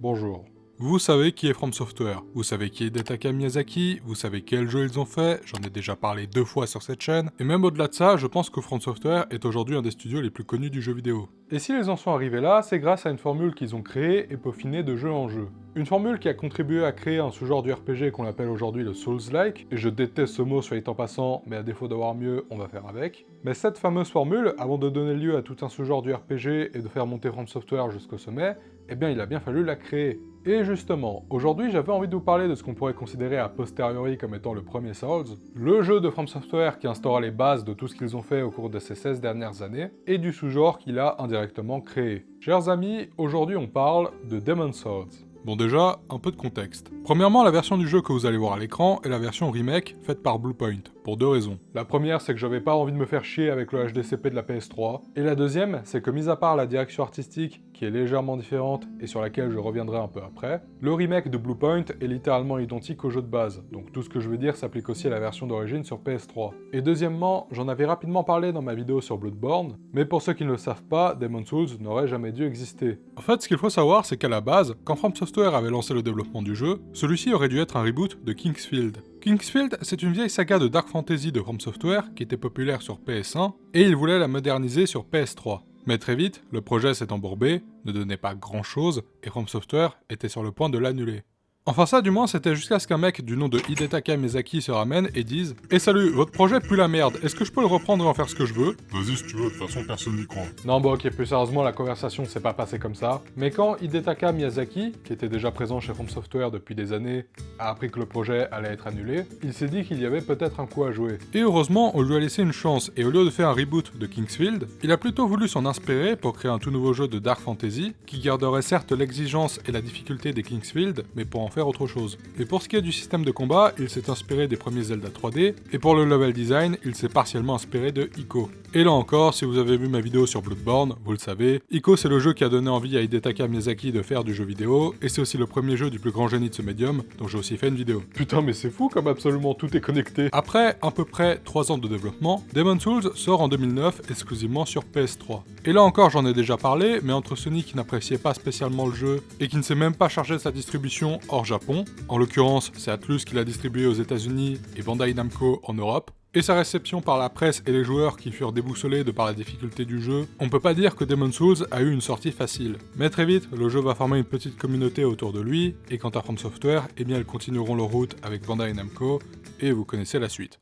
Bonjour. Vous savez qui est From Software, vous savez qui est Hidetaka Miyazaki, vous savez quel jeu ils ont fait, j'en ai déjà parlé 2 fois sur cette chaîne, et même au-delà de ça, je pense que From Software est aujourd'hui un des studios les plus connus du jeu vidéo. Et s'ils en sont arrivés là, c'est grâce à une formule qu'ils ont créée et peaufinée de jeu en jeu. Une formule qui a contribué à créer un sous-genre du RPG qu'on appelle aujourd'hui le Souls-like, et je déteste ce mot soit dit en passant, mais à défaut d'avoir mieux, on va faire avec. Mais cette fameuse formule, avant de donner lieu à tout un sous-genre du RPG et de faire monter From Software jusqu'au sommet, eh bien il a bien fallu la créer. Et justement, aujourd'hui j'avais envie de vous parler de ce qu'on pourrait considérer a posteriori comme étant le premier Souls, le jeu de From Software qui instaura les bases de tout ce qu'ils ont fait au cours de ces 16 dernières années, et du sous-genre qu'il a indirectement créé. Chers amis, aujourd'hui on parle de Demon's Souls. Bon déjà, un peu de contexte. Premièrement, la version du jeu que vous allez voir à l'écran est la version remake faite par Bluepoint, pour 2 raisons. La première, c'est que j'avais pas envie de me faire chier avec le HDCP de la PS3, et la deuxième, c'est que mis à part la direction artistique, qui est légèrement différente et sur laquelle je reviendrai un peu après, le remake de Bluepoint est littéralement identique au jeu de base, donc tout ce que je veux dire s'applique aussi à la version d'origine sur PS3. Et deuxièmement, j'en avais rapidement parlé dans ma vidéo sur Bloodborne, mais pour ceux qui ne le savent pas, Demon's Souls n'aurait jamais dû exister. En fait, ce qu'il faut savoir, c'est qu'à la base, quand From Software avait lancé le développement du jeu, celui-ci aurait dû être un reboot de Kingsfield. Kingsfield, c'est une vieille saga de Dark Fantasy de From Software qui était populaire sur PS1, et ils voulaient la moderniser sur PS3. Mais très vite, le projet s'est embourbé, ne donnait pas grand chose, et From Software était sur le point de l'annuler. Enfin ça du moins c'était jusqu'à ce qu'un mec du nom de Hidetaka Miyazaki se ramène et dise « Eh salut, votre projet pue la merde, est-ce que je peux le reprendre et en faire ce que je veux ?» Vas-y si tu veux, de toute façon personne n'y croit. Non bon ok, plus sérieusement la conversation s'est pas passée comme ça, mais quand Hidetaka Miyazaki, qui était déjà présent chez From Software depuis des années, a appris que le projet allait être annulé, il s'est dit qu'il y avait peut-être un coup à jouer. Et heureusement, on lui a laissé une chance, et au lieu de faire un reboot de Kingsfield, il a plutôt voulu s'en inspirer pour créer un tout nouveau jeu de Dark Fantasy, qui garderait certes l'exigence et la difficulté des Kingsfield, mais pour en faire autre chose. Et pour ce qui est du système de combat, il s'est inspiré des premiers Zelda 3D, et pour le level design, il s'est partiellement inspiré de Ico. Et là encore, si vous avez vu ma vidéo sur Bloodborne, vous le savez, Ico c'est le jeu qui a donné envie à Hidetaka Miyazaki de faire du jeu vidéo, et c'est aussi le premier jeu du plus grand génie de ce médium, dont j'ai aussi fait une vidéo. Putain mais c'est fou comme absolument tout est connecté. Après à peu près 3 ans de développement, Demon's Souls sort en 2009 exclusivement sur PS3. Et là encore j'en ai déjà parlé, mais entre Sony qui n'appréciait pas spécialement le jeu, et qui ne s'est même pas chargé de sa distribution hors Japon, en l'occurrence c'est Atlus qui l'a distribué aux États-Unis et Bandai Namco en Europe, et sa réception par la presse et les joueurs qui furent déboussolés de par la difficulté du jeu, on peut pas dire que Demon's Souls a eu une sortie facile. Mais très vite, le jeu va former une petite communauté autour de lui, et quant à From Software, eh bien ils continueront leur route avec Bandai Namco, et vous connaissez la suite.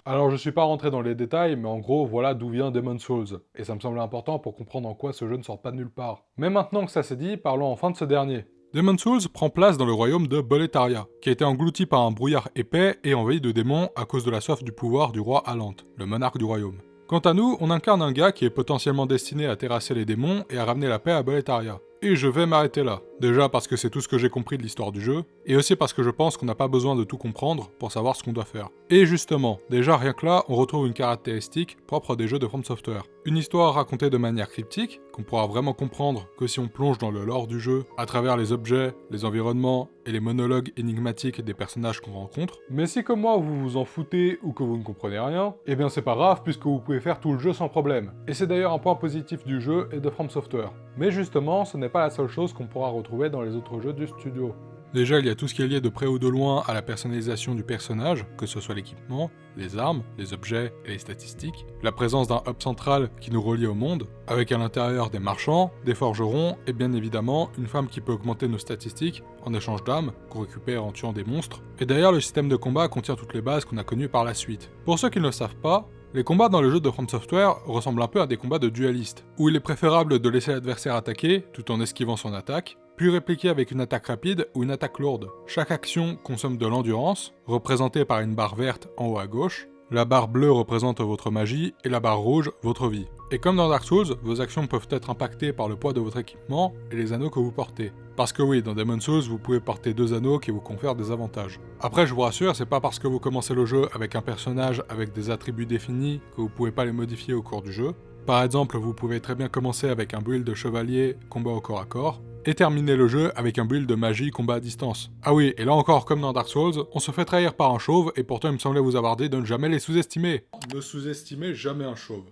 Alors je suis pas rentré dans les détails, mais en gros voilà d'où vient Demon's Souls, et ça me semble important pour comprendre en quoi ce jeu ne sort pas de nulle part. Mais maintenant que ça c'est dit, parlons enfin de ce dernier. Demon's Souls prend place dans le royaume de Boletaria, qui a été englouti par un brouillard épais et envahi de démons à cause de la soif du pouvoir du roi Alante, le monarque du royaume. Quant à nous, on incarne un gars qui est potentiellement destiné à terrasser les démons et à ramener la paix à Boletaria. Et je vais m'arrêter là. Déjà parce que c'est tout ce que j'ai compris de l'histoire du jeu, et aussi parce que je pense qu'on n'a pas besoin de tout comprendre pour savoir ce qu'on doit faire. Et justement, déjà rien que là, on retrouve une caractéristique propre des jeux de From Software. Une histoire racontée de manière cryptique, qu'on pourra vraiment comprendre que si on plonge dans le lore du jeu, à travers les objets, les environnements et les monologues énigmatiques des personnages qu'on rencontre. Mais si comme moi vous vous en foutez ou que vous ne comprenez rien, eh bien c'est pas grave puisque vous pouvez faire tout le jeu sans problème. Et c'est d'ailleurs un point positif du jeu et de From Software. Mais justement, ce n'est pas la seule chose qu'on pourra retrouver dans les autres jeux du studio. Déjà, il y a tout ce qui est lié de près ou de loin à la personnalisation du personnage, que ce soit l'équipement, les armes, les objets et les statistiques, la présence d'un hub central qui nous relie au monde, avec à l'intérieur des marchands, des forgerons et bien évidemment une femme qui peut augmenter nos statistiques en échange d'âmes qu'on récupère en tuant des monstres. Et d'ailleurs, le système de combat contient toutes les bases qu'on a connues par la suite. Pour ceux qui ne le savent pas, les combats dans le jeu de From Software ressemblent un peu à des combats de dualistes, où il est préférable de laisser l'adversaire attaquer tout en esquivant son attaque, puis répliquer avec une attaque rapide ou une attaque lourde. Chaque action consomme de l'endurance, représentée par une barre verte en haut à gauche, la barre bleue représente votre magie et la barre rouge votre vie. Et comme dans Dark Souls, vos actions peuvent être impactées par le poids de votre équipement et les anneaux que vous portez. Parce que oui, dans Demon's Souls, vous pouvez porter 2 anneaux qui vous confèrent des avantages. Après, je vous rassure, c'est pas parce que vous commencez le jeu avec un personnage avec des attributs définis que vous pouvez pas les modifier au cours du jeu. Par exemple, vous pouvez très bien commencer avec un build de chevalier, combat au corps à corps, et terminer le jeu avec un build de magie, combat à distance. Ah oui, et là encore, comme dans Dark Souls, on se fait trahir par un chauve, et pourtant il me semblait vous avoir dit de ne jamais les sous-estimer. Ne sous-estimez jamais un chauve.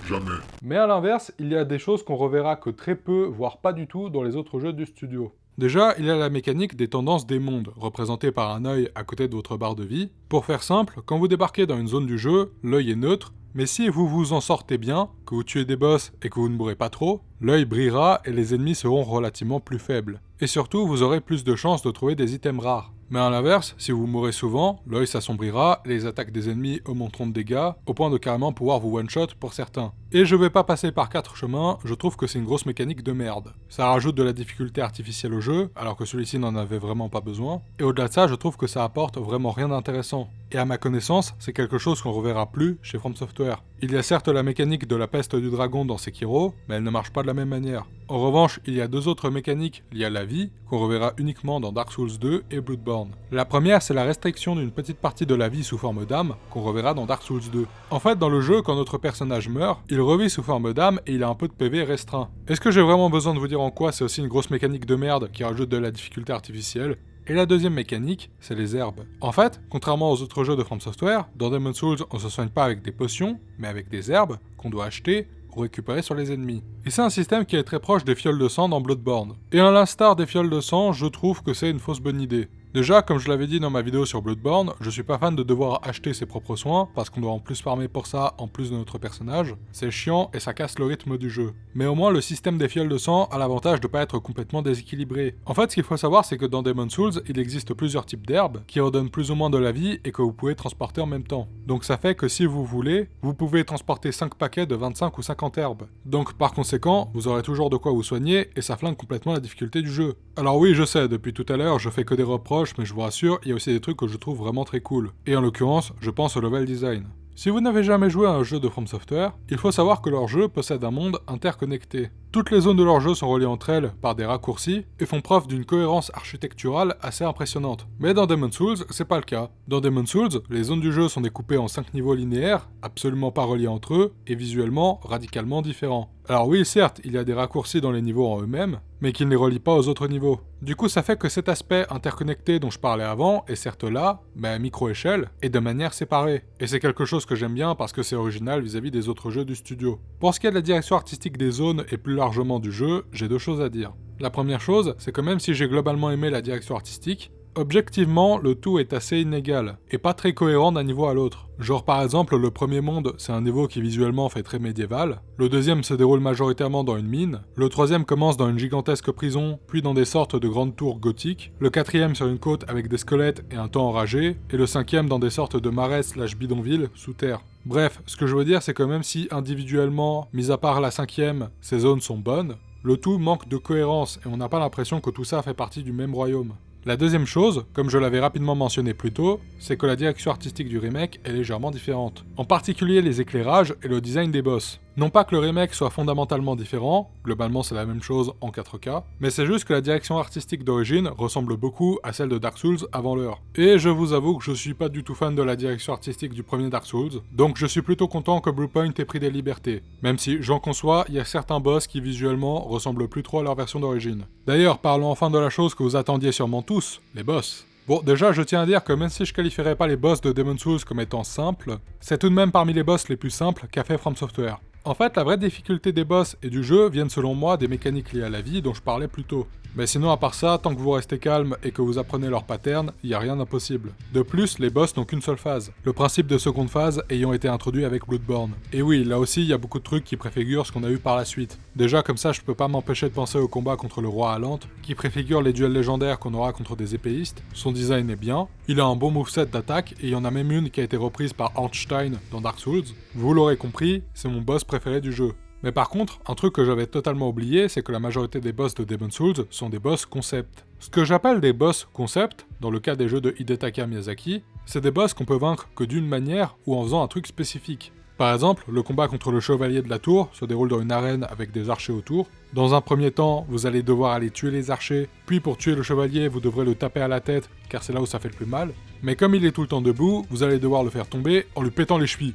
Jamais. Mais à l'inverse, il y a des choses qu'on reverra que très peu, voire pas du tout, dans les autres jeux du studio. Déjà, il y a la mécanique des tendances des mondes, représentée par un œil à côté de votre barre de vie. Pour faire simple, quand vous débarquez dans une zone du jeu, l'œil est neutre, mais si vous vous en sortez bien, que vous tuez des boss et que vous ne mourrez pas trop, l'œil brillera et les ennemis seront relativement plus faibles. Et surtout, vous aurez plus de chances de trouver des items rares. Mais à l'inverse, si vous mourrez souvent, l'œil s'assombrira et les attaques des ennemis augmenteront de dégâts, au point de carrément pouvoir vous one-shot pour certains. Et je vais pas passer par 4 chemins, je trouve que c'est une grosse mécanique de merde. Ça rajoute de la difficulté artificielle au jeu, alors que celui-ci n'en avait vraiment pas besoin, et au-delà de ça, je trouve que ça apporte vraiment rien d'intéressant. Et à ma connaissance, c'est quelque chose qu'on reverra plus chez From Software. Il y a certes la mécanique de la peste du dragon dans Sekiro, mais elle ne marche pas de la même manière. En revanche, il y a 2 autres mécaniques liées à la vie, qu'on reverra uniquement dans Dark Souls 2 et Bloodborne. La première, c'est la restriction d'une petite partie de la vie sous forme d'âme, qu'on reverra dans Dark Souls 2. En fait, dans le jeu, quand notre personnage meurt, il revit sous forme d'âme et il a un peu de PV restreint. Est-ce que j'ai vraiment besoin de vous dire en quoi c'est aussi une grosse mécanique de merde qui rajoute de la difficulté artificielle ? Et la deuxième mécanique, c'est les herbes. En fait, contrairement aux autres jeux de From Software, dans Demon's Souls, on se soigne pas avec des potions, mais avec des herbes qu'on doit acheter ou récupérer sur les ennemis. Et c'est un système qui est très proche des fioles de sang dans Bloodborne. Et à l'instar des fioles de sang, je trouve que c'est une fausse bonne idée. Déjà, comme je l'avais dit dans ma vidéo sur Bloodborne, je suis pas fan de devoir acheter ses propres soins, parce qu'on doit en plus farmer pour ça, en plus de notre personnage. C'est chiant et ça casse le rythme du jeu. Mais au moins, le système des fioles de sang a l'avantage de pas être complètement déséquilibré. En fait, ce qu'il faut savoir, c'est que dans Demon's Souls, il existe plusieurs types d'herbes, qui redonnent plus ou moins de la vie et que vous pouvez transporter en même temps. Donc ça fait que si vous voulez, vous pouvez transporter 5 paquets de 25 ou 50 herbes. Donc par conséquent, vous aurez toujours de quoi vous soigner et ça flingue complètement la difficulté du jeu. Alors oui, je sais, depuis tout à l'heure, je fais que des reproches, mais je vous rassure, il y a aussi des trucs que je trouve vraiment très cool. Et en l'occurrence, je pense au level design. Si vous n'avez jamais joué à un jeu de From Software, il faut savoir que leur jeu possède un monde interconnecté. Toutes les zones de leur jeu sont reliées entre elles par des raccourcis et font preuve d'une cohérence architecturale assez impressionnante. Mais dans Demon's Souls, c'est pas le cas. Dans Demon's Souls, les zones du jeu sont découpées en 5 niveaux linéaires, absolument pas reliés entre eux, et visuellement radicalement différents. Alors oui, certes, il y a des raccourcis dans les niveaux en eux-mêmes, mais qui ne les relient pas aux autres niveaux. Du coup, ça fait que cet aspect interconnecté dont je parlais avant est certes là, mais à micro-échelle, et de manière séparée. Et c'est quelque chose que j'aime bien parce que c'est original vis-à-vis des autres jeux du studio. Pour ce qui est de la direction artistique des zones et plus largement du jeu, j'ai 2 choses à dire. La première chose, c'est que même si j'ai globalement aimé la direction artistique, objectivement, le tout est assez inégal, et pas très cohérent d'un niveau à l'autre. Genre par exemple, le premier monde, c'est un niveau qui visuellement fait très médiéval, le deuxième se déroule majoritairement dans une mine, le troisième commence dans une gigantesque prison, puis dans des sortes de grandes tours gothiques, le quatrième sur une côte avec des squelettes et un temps enragé, et le cinquième dans des sortes de marais / bidonvilles sous terre. Bref, ce que je veux dire c'est que même si individuellement, mis à part la cinquième, ces zones sont bonnes, le tout manque de cohérence et on n'a pas l'impression que tout ça fait partie du même royaume. La deuxième chose, comme je l'avais rapidement mentionné plus tôt, c'est que la direction artistique du remake est légèrement différente. En particulier les éclairages et le design des boss. Non pas que le remake soit fondamentalement différent, globalement c'est la même chose en 4K, mais c'est juste que la direction artistique d'origine ressemble beaucoup à celle de Dark Souls avant l'heure. Et je vous avoue que je suis pas du tout fan de la direction artistique du premier Dark Souls, donc je suis plutôt content que Bluepoint ait pris des libertés. Même si, j'en conçois, il y a certains boss qui visuellement ressemblent plus trop à leur version d'origine. D'ailleurs, parlons enfin de la chose que vous attendiez sûrement tous, les boss. Bon, déjà, je tiens à dire que même si je qualifierais pas les boss de Demon's Souls comme étant simples, c'est tout de même parmi les boss les plus simples qu'a fait From Software. En fait, la vraie difficulté des boss et du jeu viennent selon moi des mécaniques liées à la vie dont je parlais plus tôt. Mais sinon, à part ça, tant que vous restez calme et que vous apprenez leur pattern, y a rien d'impossible. De plus, les boss n'ont qu'une seule phase, le principe de seconde phase ayant été introduit avec Bloodborne. Et oui, là aussi, il y a beaucoup de trucs qui préfigurent ce qu'on a eu par la suite. Déjà, comme ça, je peux pas m'empêcher de penser au combat contre le roi Alante, qui préfigure les duels légendaires qu'on aura contre des épéistes. Son design est bien, il a un bon moveset d'attaque, et il y en a même une qui a été reprise par Ornstein dans Dark Souls. Vous l'aurez compris, c'est mon boss préféré du jeu. Mais par contre, un truc que j'avais totalement oublié, c'est que la majorité des boss de Demon's Souls sont des boss concept. Ce que j'appelle des boss concept, dans le cas des jeux de Hidetaka Miyazaki, c'est des boss qu'on peut vaincre que d'une manière ou en faisant un truc spécifique. Par exemple, le combat contre le chevalier de la tour se déroule dans une arène avec des archers autour. Dans un premier temps, vous allez devoir aller tuer les archers, puis pour tuer le chevalier, vous devrez le taper à la tête, car c'est là où ça fait le plus mal. Mais comme il est tout le temps debout, vous allez devoir le faire tomber en lui pétant les chevilles.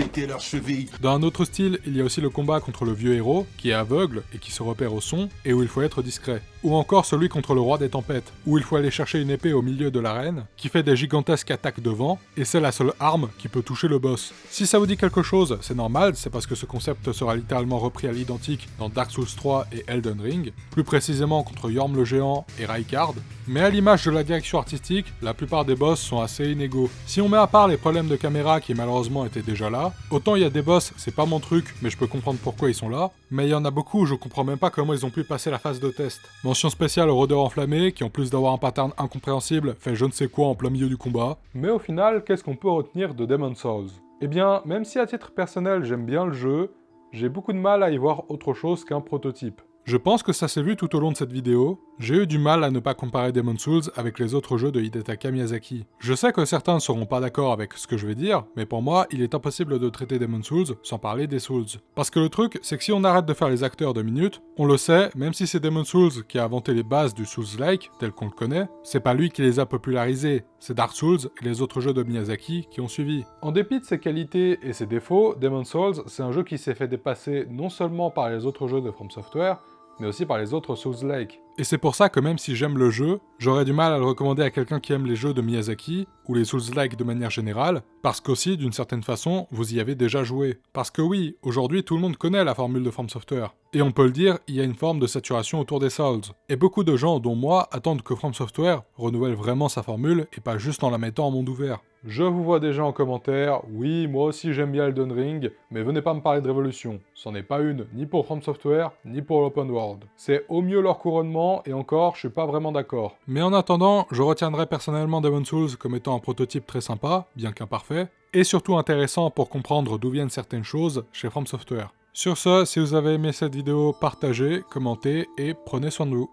péter leurs chevilles. Dans un autre style, il y a aussi le combat contre le vieux héros, qui est aveugle et qui se repère au son, et où il faut être discret. Ou encore celui contre le roi des tempêtes, où il faut aller chercher une épée au milieu de l'arène, qui fait des gigantesques attaques de vent, et c'est la seule arme qui peut toucher le boss. Si ça vous dit quelque chose, c'est normal, c'est parce que ce concept sera littéralement repris à l'identique dans Dark Souls 3 et Elden Ring, plus précisément contre Yorm le Géant et Rykard, mais à l'image de la direction artistique, la plupart des boss sont assez inégaux. Si on met à part les problèmes de caméra qui malheureusement étaient déjà là, autant il y a des boss, c'est pas mon truc, mais je peux comprendre pourquoi ils sont là, mais il y en a beaucoup où je comprends même pas comment ils ont pu passer la phase de test. Mention spéciale aux rôdeurs enflammés, qui en plus d'avoir un pattern incompréhensible, fait je ne sais quoi en plein milieu du combat. Mais au final, qu'est-ce qu'on peut retenir de Demon's Souls? Eh bien, même si à titre personnel j'aime bien le jeu, j'ai beaucoup de mal à y voir autre chose qu'un prototype. Je pense que ça s'est vu tout au long de cette vidéo, j'ai eu du mal à ne pas comparer Demon's Souls avec les autres jeux de Hidetaka Miyazaki. Je sais que certains ne seront pas d'accord avec ce que je vais dire, mais pour moi, il est impossible de traiter Demon's Souls sans parler des Souls. Parce que le truc, c'est que si on arrête de faire les acteurs 2 minutes, on le sait, même si c'est Demon's Souls qui a inventé les bases du Souls-like, tel qu'on le connaît, c'est pas lui qui les a popularisés, c'est Dark Souls et les autres jeux de Miyazaki qui ont suivi. En dépit de ses qualités et ses défauts, Demon's Souls, c'est un jeu qui s'est fait dépasser non seulement par les autres jeux de From Software, mais aussi par les autres Souls-like. Et c'est pour ça que même si j'aime le jeu, j'aurais du mal à le recommander à quelqu'un qui aime les jeux de Miyazaki, ou les Souls-like de manière générale, parce qu'aussi, d'une certaine façon, vous y avez déjà joué. Parce que oui, aujourd'hui tout le monde connaît la formule de From Software. Et on peut le dire, il y a une forme de saturation autour des Souls. Et beaucoup de gens, dont moi, attendent que From Software renouvelle vraiment sa formule, et pas juste en la mettant en monde ouvert. Je vous vois déjà en commentaire, oui, moi aussi j'aime bien Elden Ring, mais venez pas me parler de révolution. C'en est pas une, ni pour From Software, ni pour l'open world. C'est au mieux leur couronnement, et encore, je suis pas vraiment d'accord. Mais en attendant, je retiendrai personnellement Demon's Souls comme étant un prototype très sympa, bien qu'imparfait, et surtout intéressant pour comprendre d'où viennent certaines choses chez From Software. Sur ce, si vous avez aimé cette vidéo, partagez, commentez et prenez soin de vous.